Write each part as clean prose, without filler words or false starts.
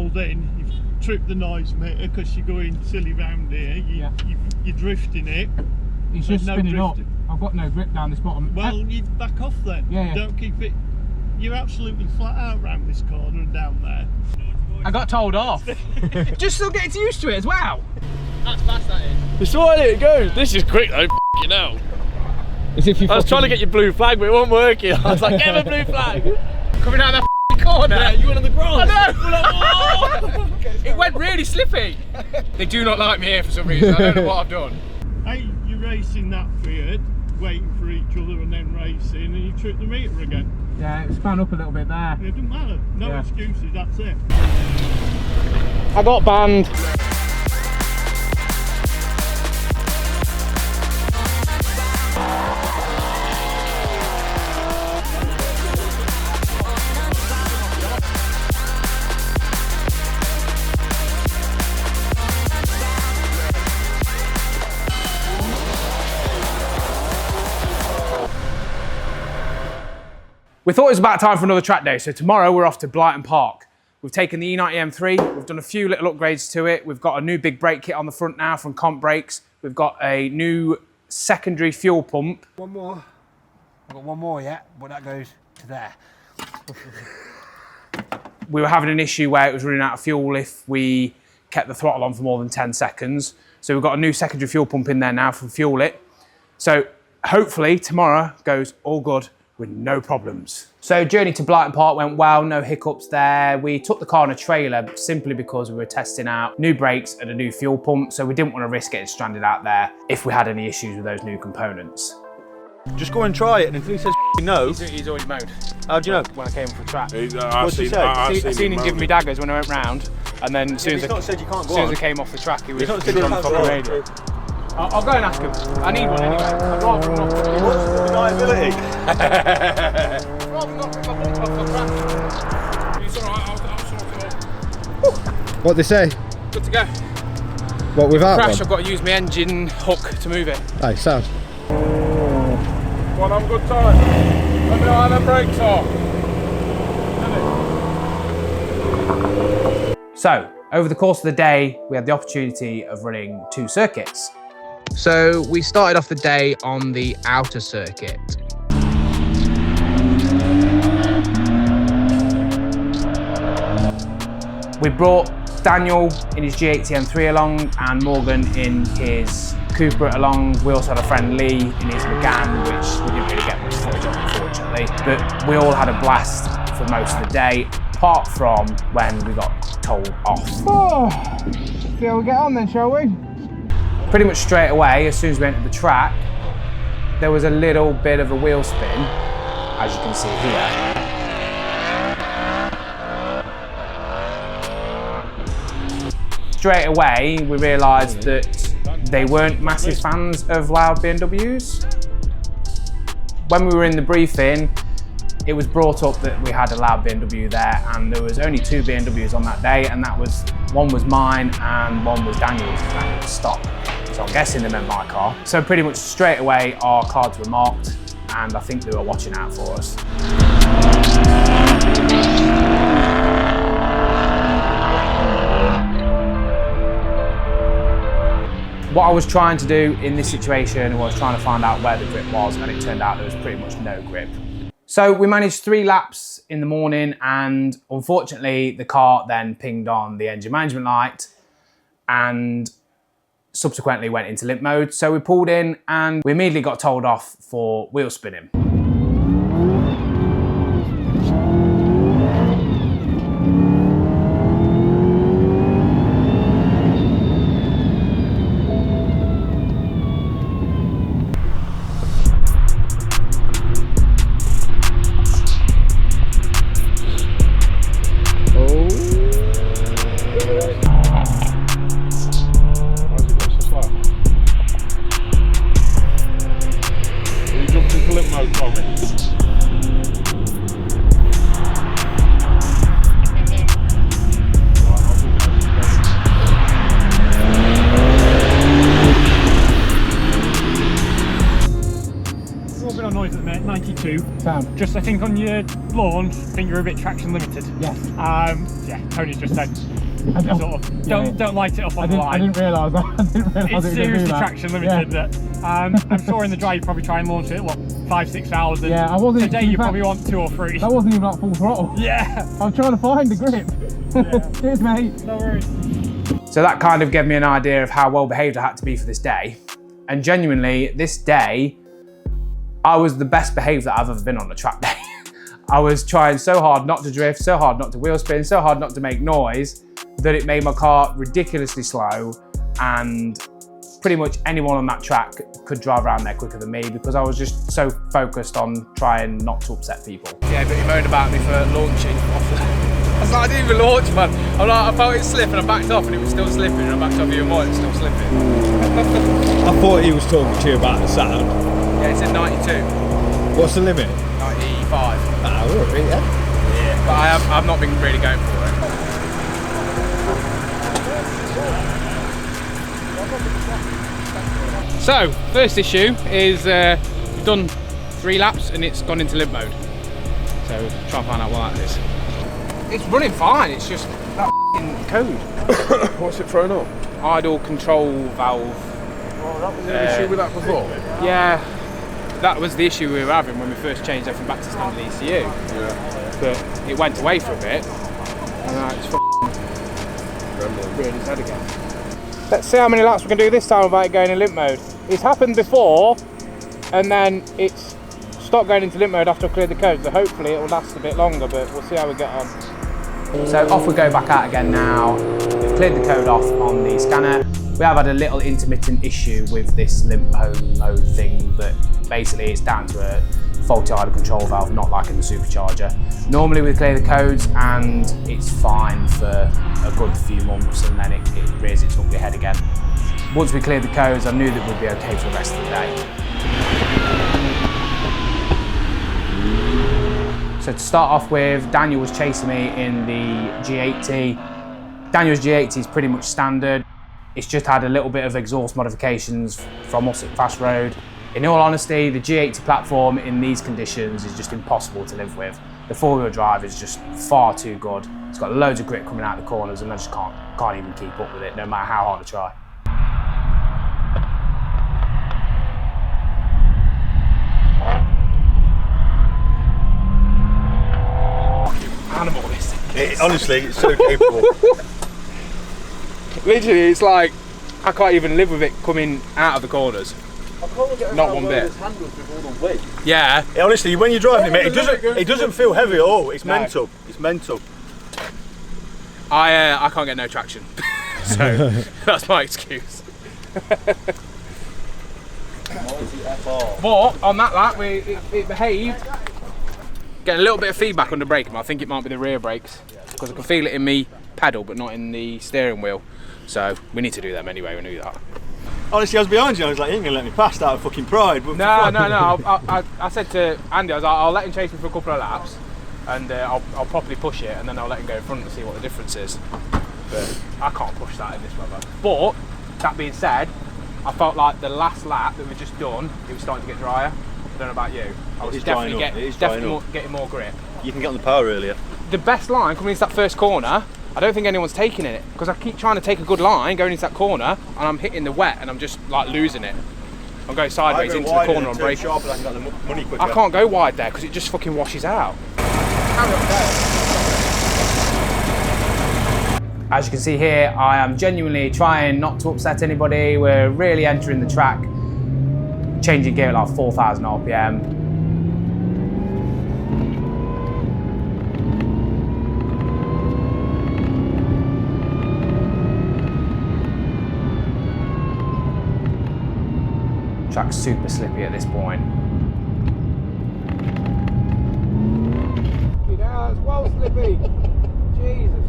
pulled in, you've tripped the noise meter because you're going silly round here. You're drifting it. It's just spinning up. I've got no grip down this bottom. Well, you back off then. Yeah. Don't keep it. You're absolutely flat out round this corner and down there. I got told off. Just still getting used to it as well. That's fast, that is. It's right, it goes. This is quick though, you know. As if you I was trying to get your blue flag, but it wasn't working. I was like, get a blue flag. Coming out of the corner. Yeah, you went on the grass. I know. It went really slippy. They do not like me here for some reason. I don't know what I've done. Hey, you're racing that Fiat, waiting for each other and then racing, and you trip the meter again. Yeah, it span up a little bit there. It doesn't matter. No excuses, that's it. I got banned. We thought it was about time for another track day, so tomorrow we're off to Blyton Park. We've taken the E90 M3, we've done a few little upgrades to it. We've got a new big brake kit on the front now from Comp Brakes. We've got a new secondary fuel pump. One more. I've got one more yet, but that goes to there. We were having an issue where it was running out of fuel if we kept the throttle on for more than 10 seconds. So we've got a new secondary fuel pump in there now from Fuel It. So hopefully tomorrow goes all good with no problems. So journey to Blyton Park went well, no hiccups there. We took the car on a trailer simply because we were testing out new brakes and a new fuel pump, so we didn't want to risk getting stranded out there if we had any issues with those new components. Just go and try it, and until he says no. He's already mowed. How do you know? When I came off the track. What's he say? I seen him giving me daggers when I went round, and then as soon as I came off the track, he was on the fucking radio. I'll go and ask him. I need one anyway. I'd rather not put it. What's the deniability? I'd rather not put my bumper off the track. It's alright, I'll sort it all. What they say? Good to go. What, without Crash, one? I've got to use my engine hook to move it. Hey, sound. One on good time. Let me know how them brakes are. So, over the course of the day, we had the opportunity of running 2 circuits. So we started off the day on the outer circuit. We brought Daniel in his G80 M3 along and Morgan in his Cooper along. We also had a friend Lee in his Megane, which we didn't really get much footage of, unfortunately. But we all had a blast for most of the day, apart from when we got told off. Oh, see how we get on then, shall we? Pretty much straight away, as soon as we entered the track, there was a little bit of a wheel spin, as you can see here. Straight away, we realised that they weren't massive fans of loud BMWs. When we were in the briefing, it was brought up that we had a loud BMW there, and there was only 2 BMWs on that day, and that was, one was mine and one was Daniel's, and Daniel's stock. So I'm guessing they meant my car. So pretty much straight away our cards were marked, and I think they were watching out for us. What I was trying to do in this situation was trying to find out where the grip was, and it turned out there was pretty much no grip. So we managed 3 laps in the morning, and unfortunately the car then pinged on the engine management light and subsequently went into limp mode. So we pulled in and we immediately got told off for wheel spinning. Noise at the minute, 92. Sound. Just I think on your launch, I think you're a bit traction limited. Yes. Yeah, Tony's just said Sort of, don't light it up on the line. I didn't realise that. I didn't realise It's seriously traction limited. Yeah. That I'm sure in the drive you probably try and launch it at what 5-6 hours. And Yeah, I wasn't. today you probably want 2 or 3. That wasn't even like full throttle. Yeah. I'm trying to find the grip. Yeah. Cheers, mate. No worries. So that kind of gave me an idea of how well behaved I had to be for this day. And genuinely, this day, I was the best behaved that I've ever been on a track day. I was trying so hard not to drift, so hard not to wheel spin, so hard not to make noise that it made my car ridiculously slow, and pretty much anyone on that track could drive around there quicker than me because I was just so focused on trying not to upset people. Yeah, but he moaned about me for launching off the... I was like, I didn't even launch, man. I felt it slip and I backed off and it was still slipping, and I backed off even more, it was still slipping. I thought he was talking to you about the sound. Yeah, it's in 92. What's the limit? 95. Ah, alright, yeah. Yeah, but I've not been really going for it. So, first issue is we've done 3 laps and it's gone into limp mode. So, try and find out what that is. It's running fine, it's just that f***ing code. What's it throwing up? Idle control valve. Oh, that was an issue with that before? Yeah, that was the issue we were having when we first changed everything back to standard ECU. Yeah. But it went away for a bit, and now it's f***ing reared its head again. Let's see how many laps we can do this time without it going in limp mode. It's happened before, and then it's stopped going into limp mode after I cleared the code, so hopefully it will last a bit longer, but we'll see how we get on. So off we go back out again now. We've cleared the code off on the scanner. We have had a little intermittent issue with this limp home mode thing, but basically it's down to a faulty idle control valve, not like in the Supercharger. Normally we clear the codes and it's fine for a good few months, and then it rears its ugly head again. Once we cleared the codes, I knew that we'd be okay for the rest of the day. So to start off with, Daniel was chasing me in the G80. Daniel's G80 is pretty much standard. It's just had a little bit of exhaust modifications from us at Fast Road. In all honesty, the G80 platform in these conditions is just impossible to live with. The 4-wheel drive is just far too good. It's got loads of grip coming out the corners and I just can't even keep up with it, no matter how hard I try. Animal, this thing. Honestly, it's so capable. Literally, it's like I can't even live with it coming out of the corners. Not one bit. Yeah. Honestly, when you're driving it, it doesn't feel heavy at all. It's mental. It's mental. I can't get no traction, so that's my excuse. But on that lap, it behaved. Getting a little bit of feedback on the braking, but I think it might be the rear brakes because I can feel it in me pedal, but not in the steering wheel. So we need to do them anyway. We knew that. Honestly, I was behind you. I was like, you ain't gonna let me pass out of fucking pride. But No. I said to Andy, I was like, I'll let him chase me for a couple of laps, and I'll properly push it, and then I'll let him go in front and see what the difference is. But I can't push that in this weather. But that being said, I felt like the last lap that we've just done, it was starting to get drier. I don't know about you. I was definitely getting more grip. you can get on the power earlier. The best line coming into that first corner, I don't think anyone's taking it because I keep trying to take a good line going into that corner and I'm hitting the wet and I'm just like losing it. I'm going sideways into the corner and breaking. I can't go wide there because it just fucking washes out. As you can see here, I am genuinely trying not to upset anybody. We're really entering the track, changing gear at like 4,000 RPM. Track's super slippy at this point. Yeah, it's well slippy. Jesus.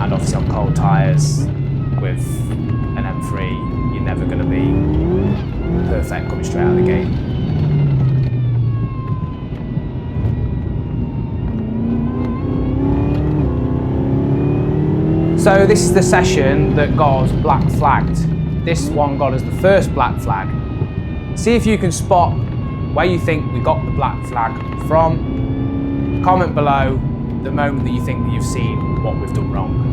And obviously on cold tyres with an M3, you're never going to be perfect coming straight out of the gate. So this is the session that got us black flagged. This one got us the first black flag. See if you can spot where you think we got the black flag from. Comment below the moment that you think that you've seen what we've done wrong.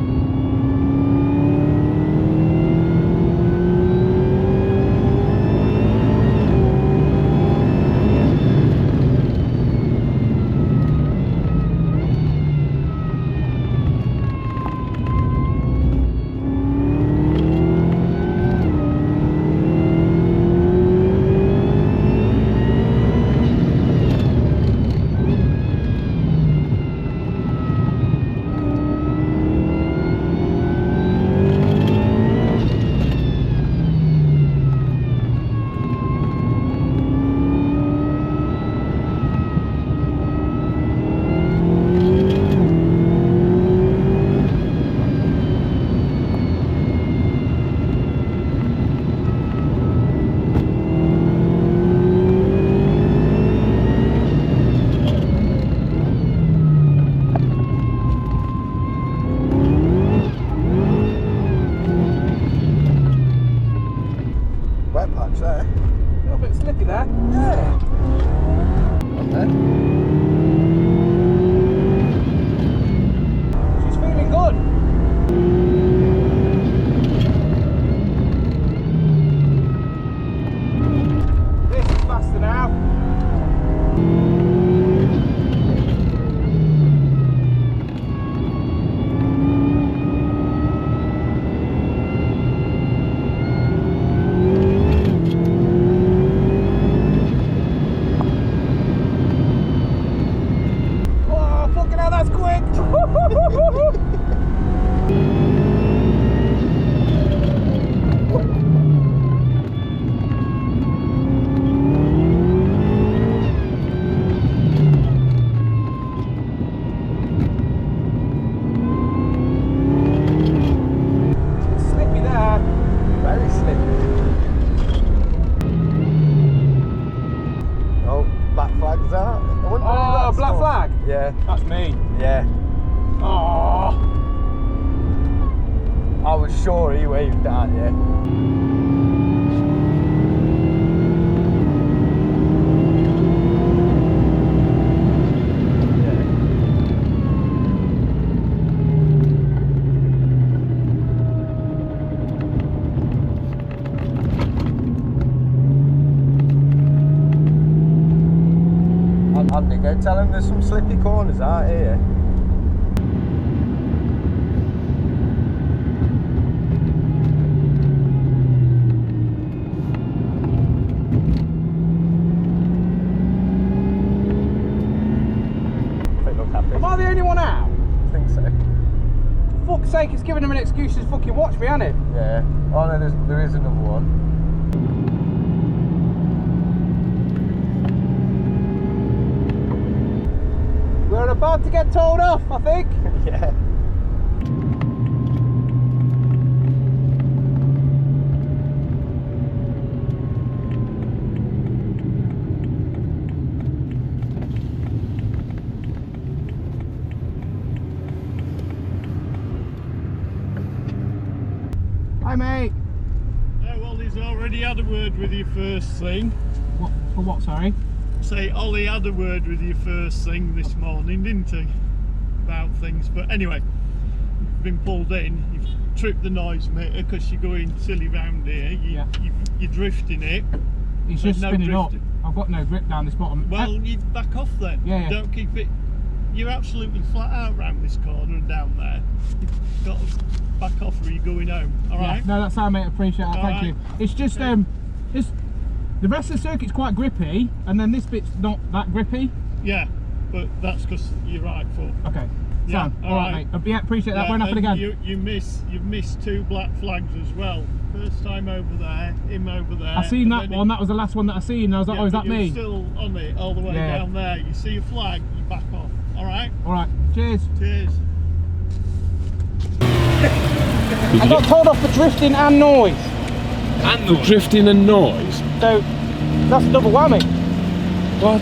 Yeah. That's me. Yeah. Oh. I was sure he waved at you. Andy, go tell him there's some slippy corners out here. Am I the only one out? I think so. For fuck's sake, it's giving him an excuse to fucking watch me, hasn't it? Yeah. Oh no, there is another one. We're about to get told off, I think. Yeah. Hi, mate. Oh, well, he's already had a word with you first thing. What, for what, sorry? Say, Ollie had a word with you first thing this morning, didn't he? About things. But anyway, you've been pulled in, you've tripped the noise meter because you're going silly round here. You're drifting it. It's just no spinning up. drifting. I've got no grip down this bottom. Well, you back off then. Yeah. Don't keep it. You're absolutely flat out round this corner and down there. You've got to back off or you're going home. All right? No, that's how, mate. Appreciate that. All Thank right. you. It's just just the rest of the circuit's quite grippy, and then this bit's not that grippy. Yeah, but that's because you're right foot. Okay. Yeah, So, all right, mate. Yeah, appreciate that. Won't happen again. You've missed two black flags as well. First time over there, him over there. I seen that one. That was the last one that I seen. And I was like, oh, is that me? You're still on it all the way down there. You see a flag, you back off. All right. All right. Cheers. Cheers. I got told off for drifting and noise. And the drifting and noise? So, that's a double whammy. What?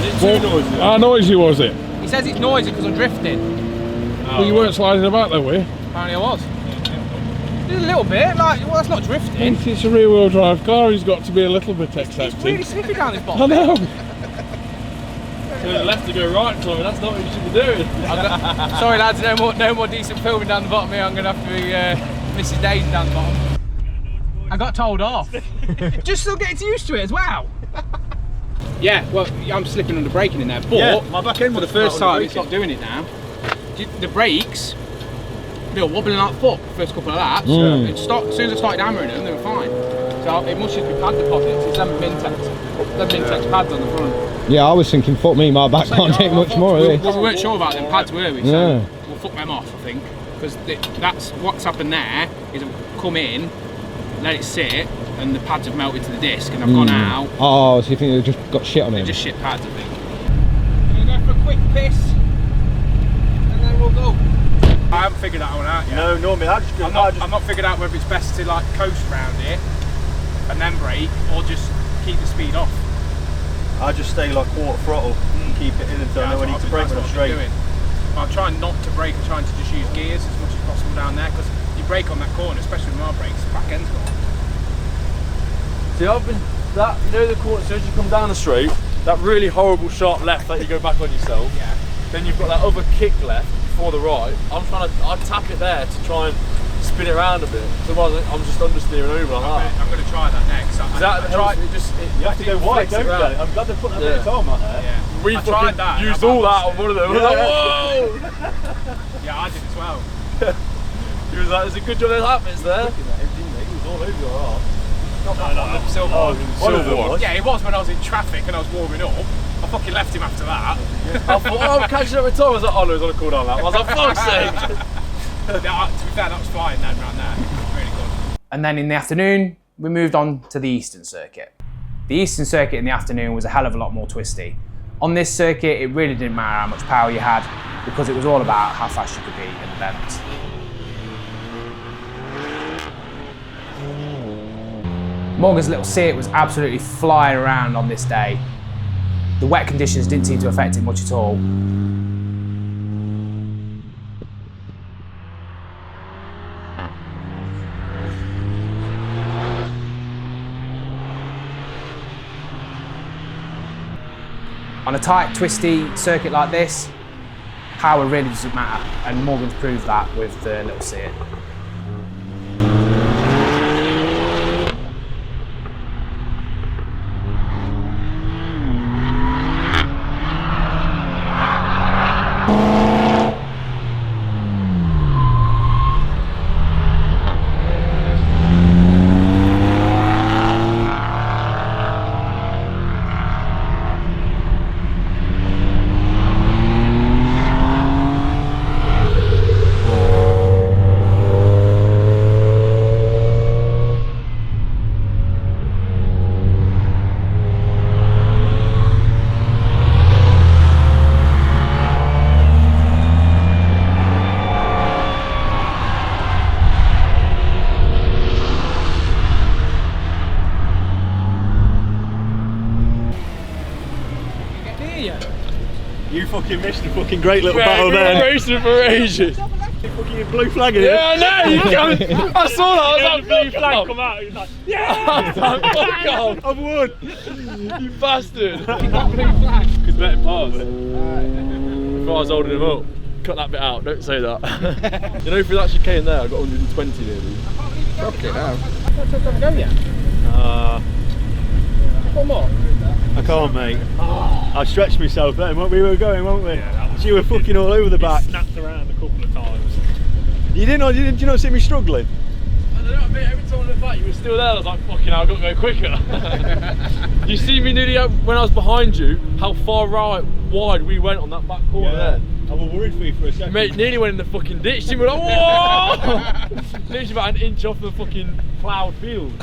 Is it too noisy? How noisy was it? He says it's noisy because I'm drifting. Well, you weren't sliding about that way. Apparently I was. Just a little bit, like, well, that's not drifting. It's a rear wheel drive car, he's got to be a little bit accepting. It's really slippy down this I bottom. know. left to go right, Chloe. That's not what you should be doing. Sorry lads, no more decent filming down the bottom here. I'm going to have to be Mrs. Dayton down the bottom. I got told off. Just still getting used to it as well. Yeah, well, I'm slipping under braking in there, but Yeah, my back end for the was first out on time the since doing it now, the brakes, they were wobbling like fuck the first couple of laps. As soon as I started hammering them, they were fine. So it must just be pad deposits. It's them Mintex pads on the front. Yeah, I was thinking, fuck me, my back can't take much more of We this. weren't sure about them pads, were we? So Yeah. we'll fuck them off, I think, because that's what's happened there. Is I've come in, let it sit, and the pads have melted to the disc, and I've gone out. Oh, so you think they've just got shit on him? Just shit pads, I think. I'm gonna go for a quick piss, and then we'll go. I haven't figured that one out yet. No, normally I just go. I've not figured out whether it's best to like coast round it and then brake, or just keep the speed off. I just stay like quarter throttle and keep it in until I know I need to brake when I'm straight. I'm trying not to brake, I'm trying to just use gears as much as possible down there, because you brake on that corner, especially with my brakes, back end's gone. See, I've been that, you know, the corner, as soon as you come down the straight, that really horrible sharp left that you go back on yourself. Yeah. Then you've got that other kick left before the right. I tap it there to try and spin it around a bit. Otherwise, I'm just understeering over like that. I'm going to try that next. You have to go wide, don't you? I'm glad they're putting a bit of time on there. Yeah. We tried that. used all that on one of them. I was like, whoa! Yeah, I did as well. He was like, there's a good job there's habits there. He was all over your arse. Not that one, the silver one. Silver one. Yeah, it was when I was in traffic and I was warming up. I fucking left him after that. I thought, oh, I'm catching up with Tom. I was like, oh no, he's on a cool down lap. I was like, fuck's sake. To be fair, that was fine then, around there. Really good. And then in the afternoon, we moved on to the Eastern Circuit. The Eastern Circuit in the afternoon was a hell of a lot more twisty. On this circuit, it really didn't matter how much power you had, because it was all about how fast you could be in the bends. Morgan's little Seat was absolutely flying around on this day. The wet conditions didn't seem to affect it much at all. On a tight, twisty circuit like this, power really doesn't matter, and Morgan's proved that with the little Seat. You fucking missed a fucking great little battle We've been there. racing for ages. Fucking blue flag in it. Yeah, I know. You can't. I saw that. I was like, blue flag come out. He was like, yeah, fuck off. I've won. You bastard. Because let him pass. If I was holding him up, cut that bit out. Don't say that. You know, if we actually came there, I got 120 nearly. Fucking hell. Go yet? One more. I can't, mate. I stretched myself then. We were going, weren't we? Yeah, you were fucking all over the back. Snapped around a couple of times. You did you not see me struggling? I don't know, mate, every time I looked back, you were still there. I was like, fucking hell, I've got to go quicker. You see me nearly out when I was behind you, how far wide we went on that back corner there. I was worried for you for a second. Mate, nearly went in the fucking ditch. You were like, whoa! Literally about an inch off the fucking ploughed field.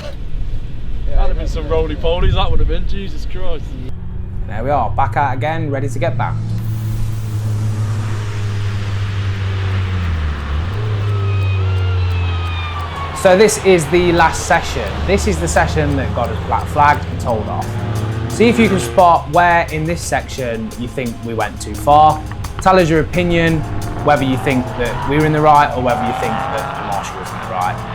That'd have been some roly-polies, that would have been, Jesus Christ. There we are, back out again, ready to get back. So this is the last session. This is the session that got us black flagged and told off. See if you can spot where in this section you think we went too far. Tell us your opinion, whether you think that we were in the right or whether you think that the marshal was in the right.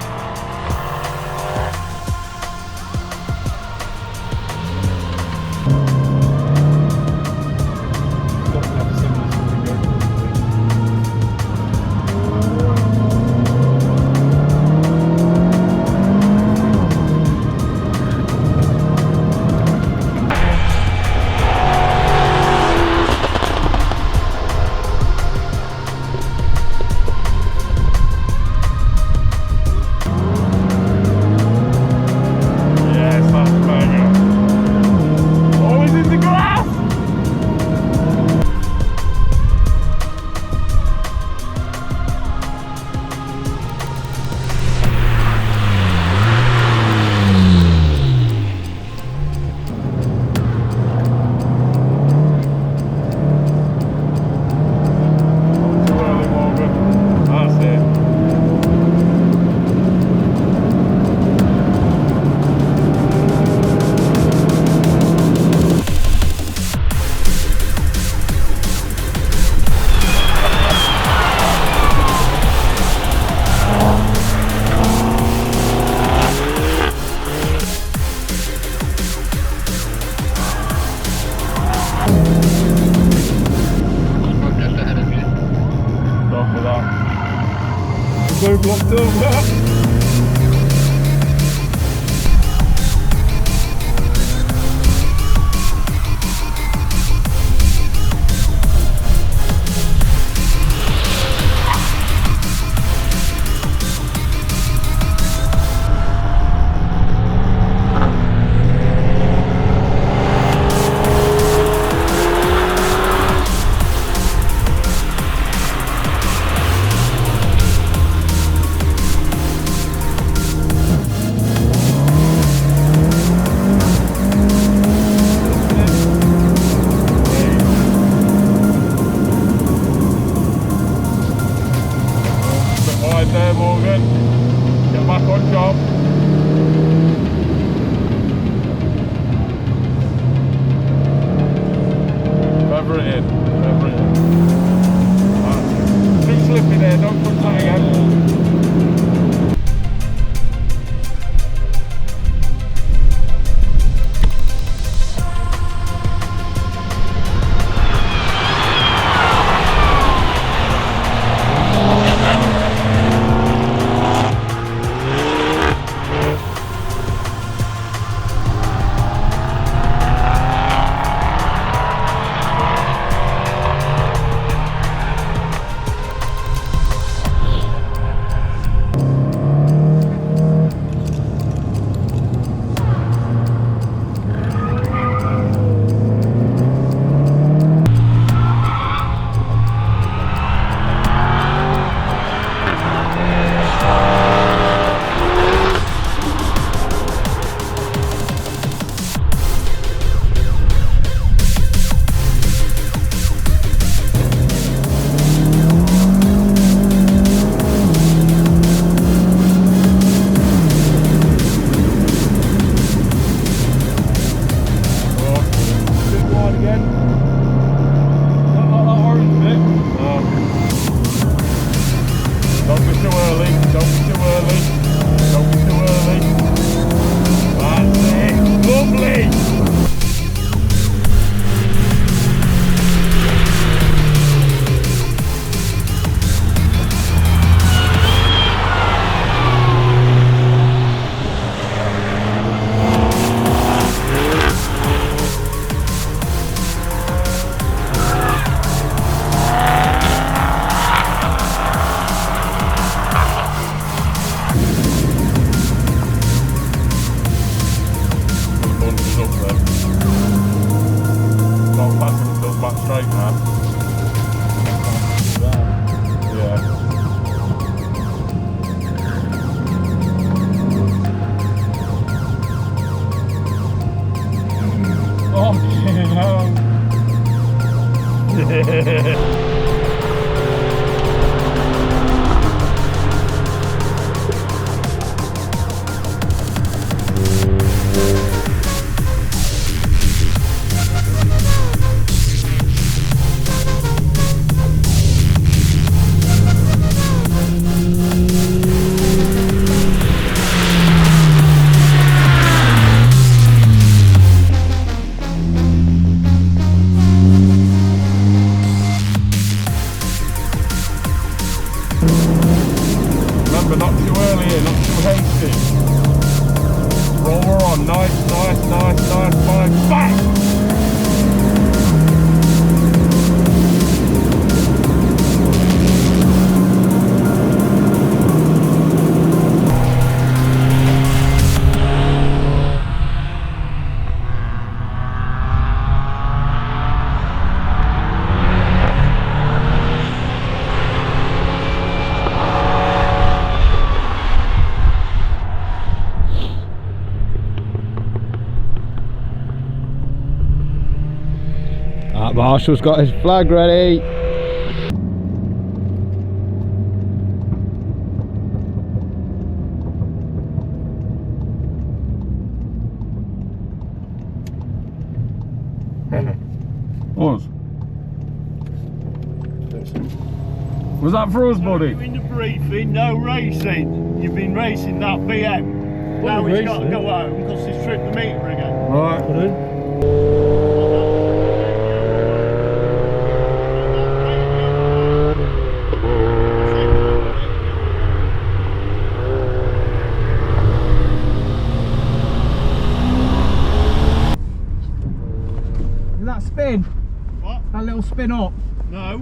both locked up. There, Morgan. Get back on job. Feather it in. Feather it in. Right. Too slippy there, don't put that again. Marshall's got his flag ready. Was that for us, buddy? In the briefing, no racing. You've been racing that BM. Now he's got to go home because he's tripped the meter again. Right. spin up. No.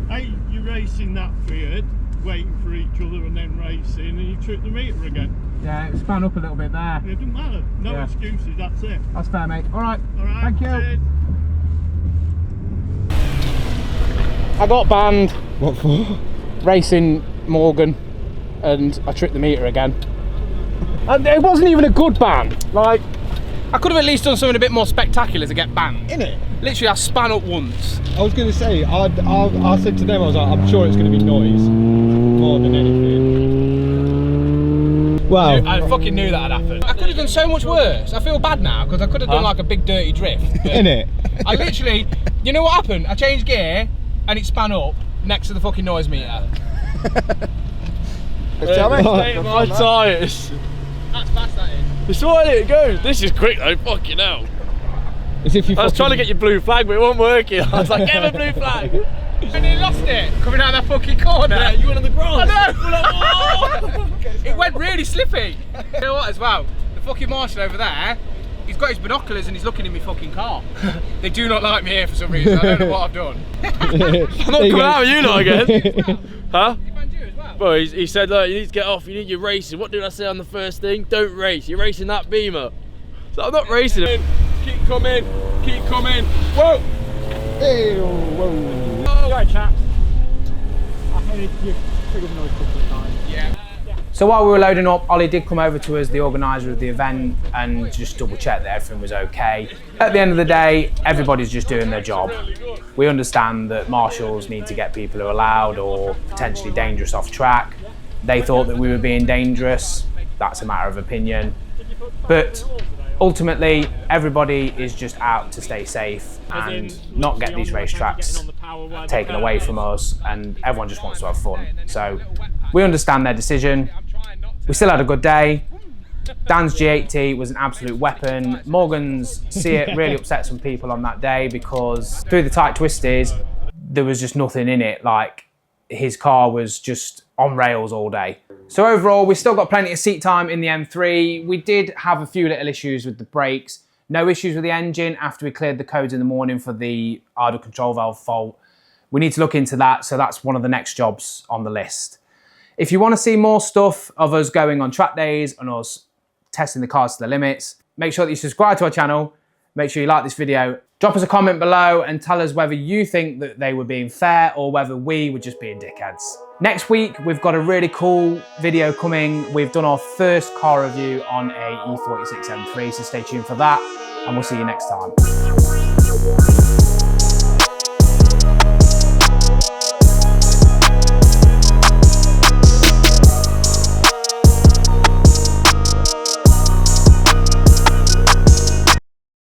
Hey, you're racing that Fiat, waiting for each other and then racing, and you trip the meter again. Yeah, it span up a little bit there. It doesn't matter. No Yeah. excuses, that's it. That's fair, mate. All right. All right. Thank you. cheers. I got banned What for? racing Morgan and I tripped the meter again. And it wasn't even a good ban. Like, I could have at least done something a bit more spectacular to get banned. In it? Literally, I span up once. I was going to say, I said to them, I was like, I'm sure it's going to be noise more than anything. Wow. I fucking knew that had happened. I could have done so much worse. I feel bad now because I could have done like a big dirty drift. In it? I literally, you know what happened? I changed gear and it span up next to the fucking noise meter. Tell me. My tyres. That's fast, that is. It's all right, it goes. This is quick though, fucking hell. As if you I was trying to get your blue flag, but it wasn't working. I was like, get a blue flag. And he lost it coming out of that fucking corner. Yeah, you went on the grass. I know. It went really slippy. You know what, as well? The fucking marshal over there, he's got his binoculars and he's looking in my fucking car. They do not like me here for some reason. I don't know what I've done. I'm not coming out with you lot again. Huh? He banned you as well. Well, he said, look, you need to get off, you need your racing. What did I say on the first thing? Don't race, you're racing that Beamer. So I'm not racing it. Keep coming, keep coming. Whoa! Hey, whoa. Right, chaps. I heard you triggered the noise a couple of times. Yeah. So while we were loading up, Ollie did come over to us, the organiser of the event, and just double check that everything was okay. At the end of the day, everybody's just doing their job. We understand that marshals need to get people who are loud or potentially dangerous off track. They thought that we were being dangerous. That's a matter of opinion. But ultimately, everybody is just out to stay safe and not get these racetracks taken away from us, and everyone just wants to have fun. So we understand their decision. We still had a good day. Dan's G80 was an absolute weapon. Morgan's Seat really upset some people on that day because through the tight twisties, there was just nothing in it. Like, his car was just on rails all day. So overall, we still got plenty of seat time in the M3. We did have a few little issues with the brakes. No issues with the engine after we cleared the codes in the morning for the idle control valve fault. We need to look into that, so that's one of the next jobs on the list. If you want to see more stuff of us going on track days and us testing the cars to the limits, make sure that you subscribe to our channel, make sure you like this video, drop us a comment below and tell us whether you think that they were being fair or whether we were just being dickheads. Next week, we've got a really cool video coming. We've done our first car review on a E36 M3, so stay tuned for that, and we'll see you next time.